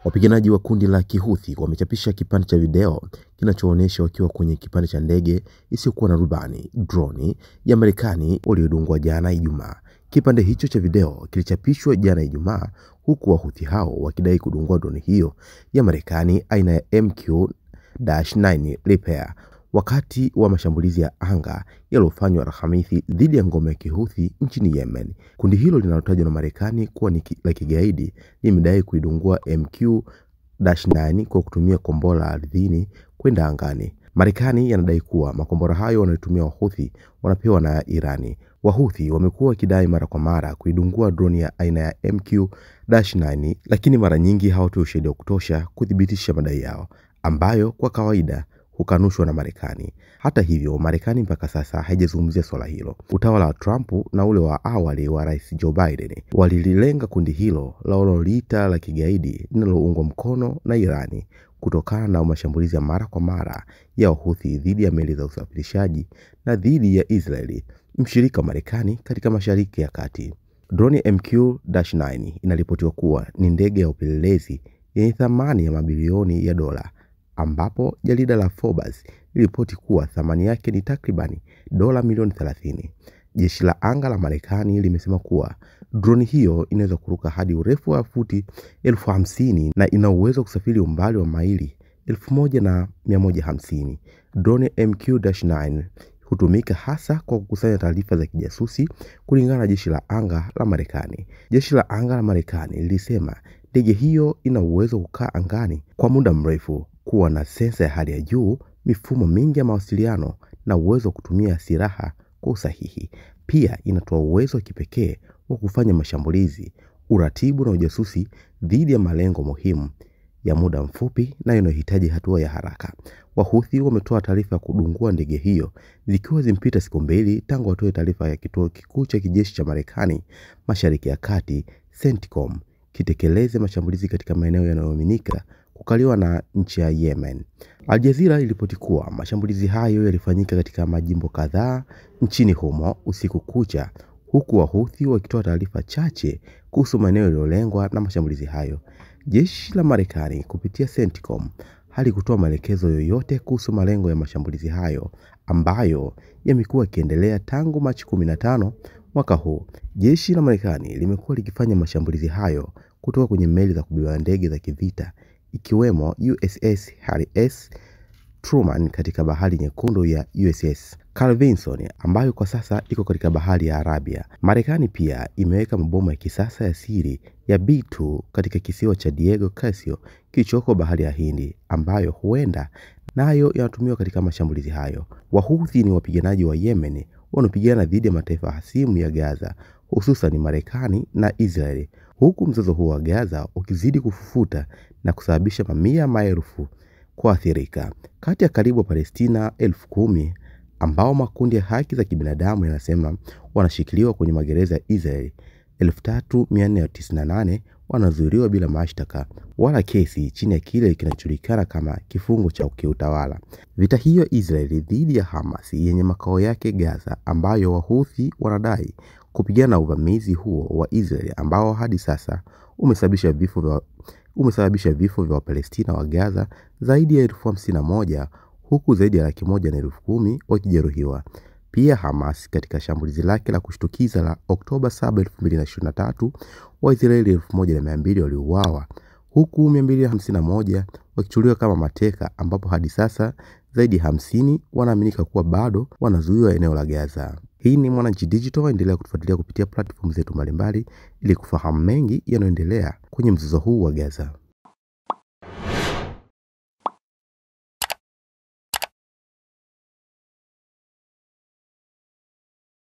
Wapiganaji wa kundi la Kihuthi wamechapisha kipande cha video kinachoonyesha wakiwa kwenye kipande cha ndege isiyokuwa na rubani, droni ya Marekani waliodungwa jana Ijumaa. Kipande hicho cha video kilichapishwa jana Ijumaa huku Wahuthi hao wakidai kudungua droni hiyo ya Marekani aina ya MQ-9 Reaper wakati wa mashambulizi ya anga yaliyofanywa Alhamisi dhidi ya ngome ya Kihuthi nchini Yemen. Kundi hilo linalotajwa na Marekani kuwa ni la kigaidi limedai kuidungua MQ-9 kwa kutumia kombora la ardhini kwenda angani. Marekani yanadai kuwa makombora hayo wanayotumia Wahuthi wanapewa na Irani. Wahuthi wamekuwa wakidai mara kwa mara kuidungua droni ya aina ya MQ-9, lakini mara nyingi hawatoi ushahidi wa kutosha kuthibitisha madai yao, ambayo kwa kawaida hukanushwa na Marekani. Hata hivyo, Marekani mpaka sasa haijazungumzia swala hilo. Utawala wa Trump na ule wa awali wa Rais Joe Biden walilenga kundi hilo la wanaoliita la kigaidi linaloungwa mkono na Irani kutokana na mashambulizi ya mara kwa mara ya Wahuthi dhidi ya meli za usafirishaji na dhidi ya Israeli, mshirika wa Marekani katika Mashariki ya Kati. Droni MQ-9 inaripotiwa kuwa ni ndege ya upelelezi yenye thamani ya mabilioni ya dola, ambapo jarida la Forbes liliripoti kuwa thamani yake ni takribani dola milioni 30. Jeshi la anga la Marekani limesema kuwa droni hiyo inaweza kuruka hadi urefu wa futi 50,000 na ina uwezo wa kusafiri umbali wa maili 1,150. Droni MQ-9 hutumika hasa kwa kukusanya taarifa za kijasusi kulingana na jeshi la anga la Marekani. Jeshi la anga la Marekani lilisema ndege hiyo ina uwezo wa kukaa angani kwa muda mrefu, kuwa na sensa ya hali ya juu, mifumo mingi ya mawasiliano na uwezo wa kutumia silaha kwa usahihi. Pia inatoa uwezo wa kipekee wa kufanya mashambulizi, uratibu na ujasusi dhidi ya malengo muhimu ya muda mfupi na inayohitaji hatua ya haraka. Wahuthi wametoa taarifa ya kudungua ndege hiyo zikiwa zimpita siku mbili tangu watoe taarifa ya kituo kikuu cha kijeshi cha Marekani Mashariki ya Kati, CENTCOM, kitekeleze mashambulizi katika maeneo yanayoaminika kukaliwa na nchi ya Yemen. Al Jazeera iliripoti kuwa mashambulizi hayo yalifanyika katika majimbo kadhaa nchini humo usiku kucha, huku Wahuthi wakitoa taarifa chache kuhusu maeneo yaliyolengwa na mashambulizi hayo. Jeshi la Marekani kupitia CENTCOM halikutoa maelekezo yoyote kuhusu malengo ya mashambulizi hayo ambayo yamekuwa yakiendelea tangu Machi 15 mwaka huu. Jeshi la Marekani limekuwa likifanya mashambulizi hayo kutoka kwenye meli za kubeba ndege za kivita ikiwemo USS Harry S. Truman katika bahari nyekundu ya USS Carl Vinson ambayo kwa sasa iko katika bahari ya Arabia. Marekani pia imeweka mabomu ya kisasa ya siri ya B2 katika kisiwa cha Diego Garcia kilichoko bahari ya Hindi, ambayo huenda nayo yanatumiwa katika mashambulizi hayo. Wahuthi ni wapiganaji wa Yemen wanaopigana dhidi ya mataifa hasimu ya Gaza, hususan Marekani na Israeli, huku mzozo huo wa Gaza ukizidi kufufuta na kusababisha mamia maelfu kuathirika. Kati ya karibu Palestina 10,000 ambao makundi ya haki za kibinadamu yanasema wanashikiliwa kwenye magereza ya Israeli, 3,498 wanazuiliwa bila mashtaka wala kesi chini ya kile kinachojulikana kama kifungo cha kiutawala. Vita hiyo Israeli dhidi ya Hamas yenye makao yake Gaza, ambayo Wahuthi wanadai kupigana uvamizi huo wa Israeli ambao hadi sasa umesababisha vifo vya Wapalestina wa Gaza zaidi ya 51,000 huku zaidi ya 110,000 wakijeruhiwa. Pia Hamas katika shambulizi lake la kushtukiza la Oktoba 7, 2023, Waisraeli 1,200 waliuawa huku 251 wakichukuliwa kama mateka, ambapo hadi sasa zaidi ya 50 wanaaminika kuwa bado wanazuiwa eneo la Gaza. Hii ni Mwananchi Digital, endelea kutufuatilia kupitia platform zetu mbalimbali ili kufahamu mengi yanayoendelea kwenye mzozo huu wa Gaza.